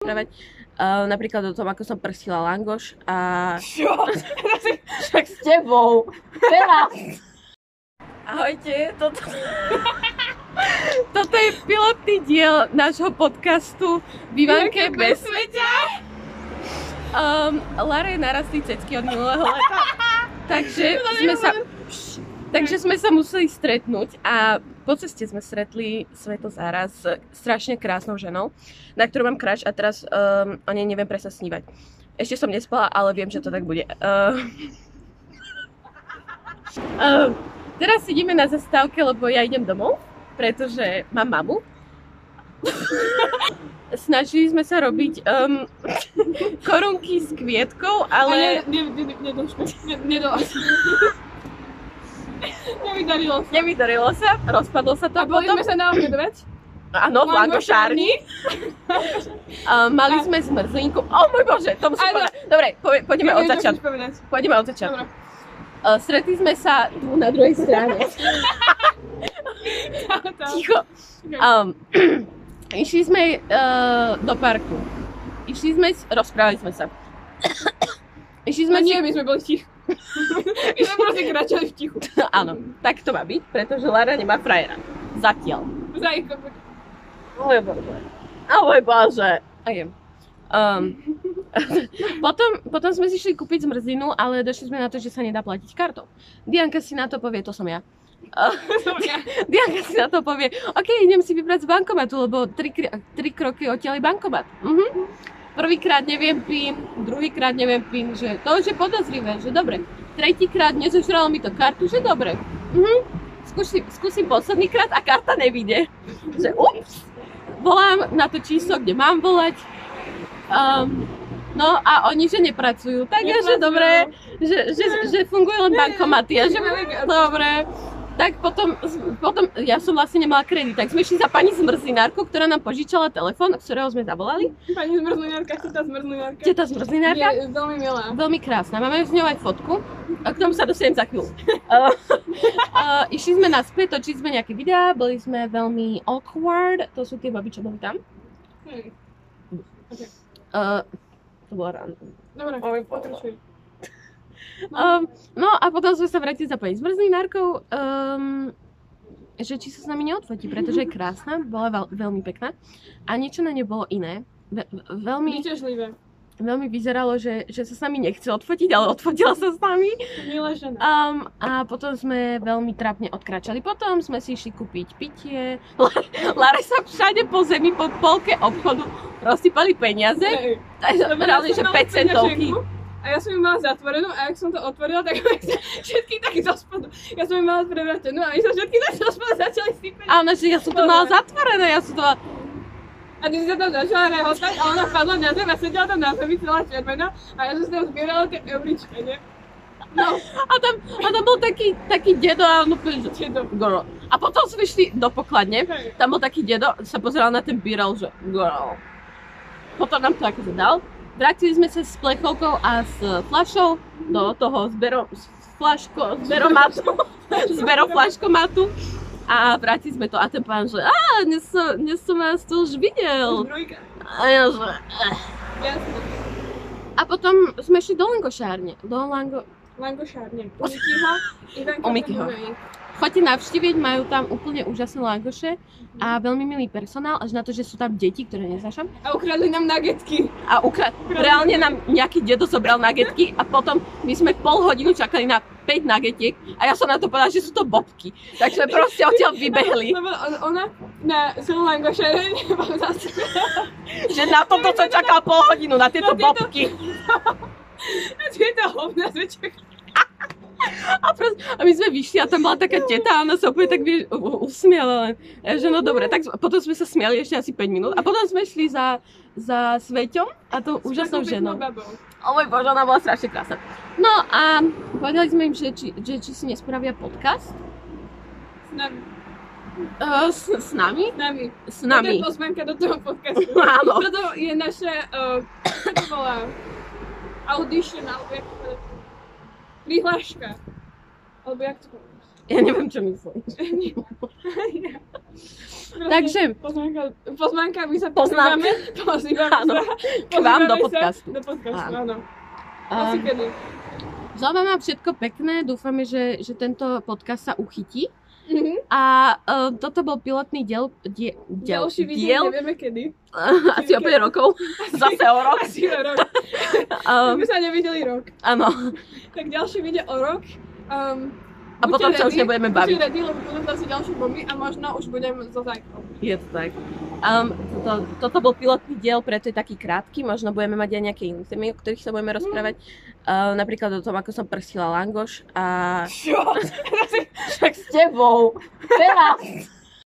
rozprávať. Napríklad o tom, ako som prstila langoš a... Čo? Však s tebou. Teraz. Ahojte, toto je pilotný diel nášho podcastu Bývanke bez sveťa. Lara je narastli cecky od minulého leta, takže sme sa museli stretnúť a po ceste sme stretli Svetozára s strašne krásnou ženou, na ktorú mám crush a teraz o nej neviem presne snívať. Ešte som nespala, ale viem, že to tak bude. Teraz sedíme na zastávke, lebo ja idem domov, pretože mám mamu. Snažili sme sa robiť korunky s kvietkou, ale... Nevydarilo sa, rozpadlo sa to. A boli sme sa naobedovať? Áno, v langošárni. Mali sme zmrzlinku. O môj Bože, to musím povedať. Dobre, poďme od začiatku. Poďme od začiatku. Stretli sme sa tu na druhej strane. Ticho. Išli sme do parku. Rozprávali sme sa. Nie, my sme boli ticho. My sme proste kráčali v tichu. Áno, tak to má byť, pretože Lara nemá frajera. Zatiaľ. O môj Bože. Potom sme si šli kúpiť zmrzlinu, ale došli sme na to, že sa nedá platiť kartou. Dianka si na to povie, to som ja. Dianka si na to povie, OK, idem si vybrať z bankomatu, lebo 3 kroky odtiaľ je bankomat. Prvýkrát neviem PIN, druhýkrát neviem PIN, že to už je podozrivé, že dobre. Tretíkrát nezožralo mi to kartu, že dobre. Skúsim posledný krát a karta nevyjde. Že ups, volám na to číslo, kde mám volať. No a oni, že nepracujú, takže dobre, že fungujú len bankomaty a že dobre. Tak potom ja som vlastne nemala kredit, tak sme išli za pani zmrzlinárkou, ktorá nám požičala telefón, ktorého sme zavolali. Pani zmrzlinárka, zmrzlinárka. Teta zmrzlinárka. Je veľmi milá. Veľmi krásna, máme s ňou aj fotku, a k tomu sa dostanem za chvíľu. Išli sme naspäť, točili sme nejaké videá, boli sme veľmi awkward, to sú tie baby, čo boli tam. Okay. To bolo random. Dobre, pokračuj. No a potom sme sa vrátili za pani zmrzlinárkou, že či sa s nami neodfotí, pretože je krásna, bola veľmi pekná a niečo na nej bolo iné. Vyťažlivé. Veľmi vyzeralo, že sa s nami nechce odfotiť, ale odfotila sa s nami. Milá žena. A potom sme veľmi trápne odkračali. Potom sme si išli kúpiť pitie. Lare sa všade po zemi, po polke obchodu rozsypali peniaze. Takže brali, že 5 centovky. A ja som ju mala zatvorenú a ak som to otvorila, tak všetky také zo spodu. Ja som ju mala prevrátenú a my sa všetky také zo spodu začali sypať. A ona, že ja som to mala zatvorené, ja som to mala... A ty si sa tam začala rehotať a ona padla na zem a sedela tam na zemi celá červená a ja som si tam zbierala tie eurička, ne? No. A tam bol taký dedo a on úplne, že girl. A potom sme išli do pokladne, tam bol taký dedo, sa pozeral na ten birel, že girl. Potom nám to akože dal. Vrátili sme sa s plechovkou a s fľašou do toho zberofľaškomatu a vrátili sme to a ten pán, že dnes som vás tu už videl. A ja, že A potom sme šli do langošárne. Langošárne. U Mikyho. Choďte navštíviť, majú tam úplne úžasné langoše a veľmi milý personál, až na to, že sú tam deti, ktoré neznášam. A ukradli nám nuggetky. Reálne nám nejaký dedo zobral nuggetky a potom my sme pol hodinu čakali na 5 nuggetiek a ja som na to povedala, že sú to bobky. Tak sme proste odtiaľ vybehli. Lebo ona na celú langošáre nemám zase. Že na toto som čakala pol hodinu, na tieto bobky. Na tieto hovna sme čakali. A my sme vyšli a tam bola taká teta a ona sa úplne tak usmiala len. Že no dobre, tak potom sme sa smiali ešte asi 5 minút a potom sme šli za Sveťom a tou úžasnou ženou. O môj Bože, ona bola strašne krásna. No a povedali sme im, že či si nespravia podcast. S nami. S nami? S nami. To je pozvánka do toho podcastu. Áno. Toto je naša, to bola audition, alebo jak to povedať? Prihláška. Alebo jak to povedať? Ja neviem, čo myslíš. Takže... Pozvánka, my sa poznáme sa. K vám do podcastu. Do podcastu, áno. Asi kedy. Želám vám všetko pekné, dúfame, že tento podcast sa uchytí. A toto bol pilotný diel. Ďalší video nevieme kedy. Asi o 5 rokov. Zase o rok. Asi o rok. My sa nevideli rok. Áno. Tak ďalší video o rok. A potom sa už nebudeme baviť. Buďte ready, lebo budem zase ďalšie bomby a možno už budem so Zajkom. Je to tak. Toto bol pilotný diel, preto je taký krátky. Možno budeme mať aj nejaké iné témy, o ktorých sa budeme rozprávať. Napríklad o tom, ako som prsila langoš a... Čo? Však s tebou. Teraz.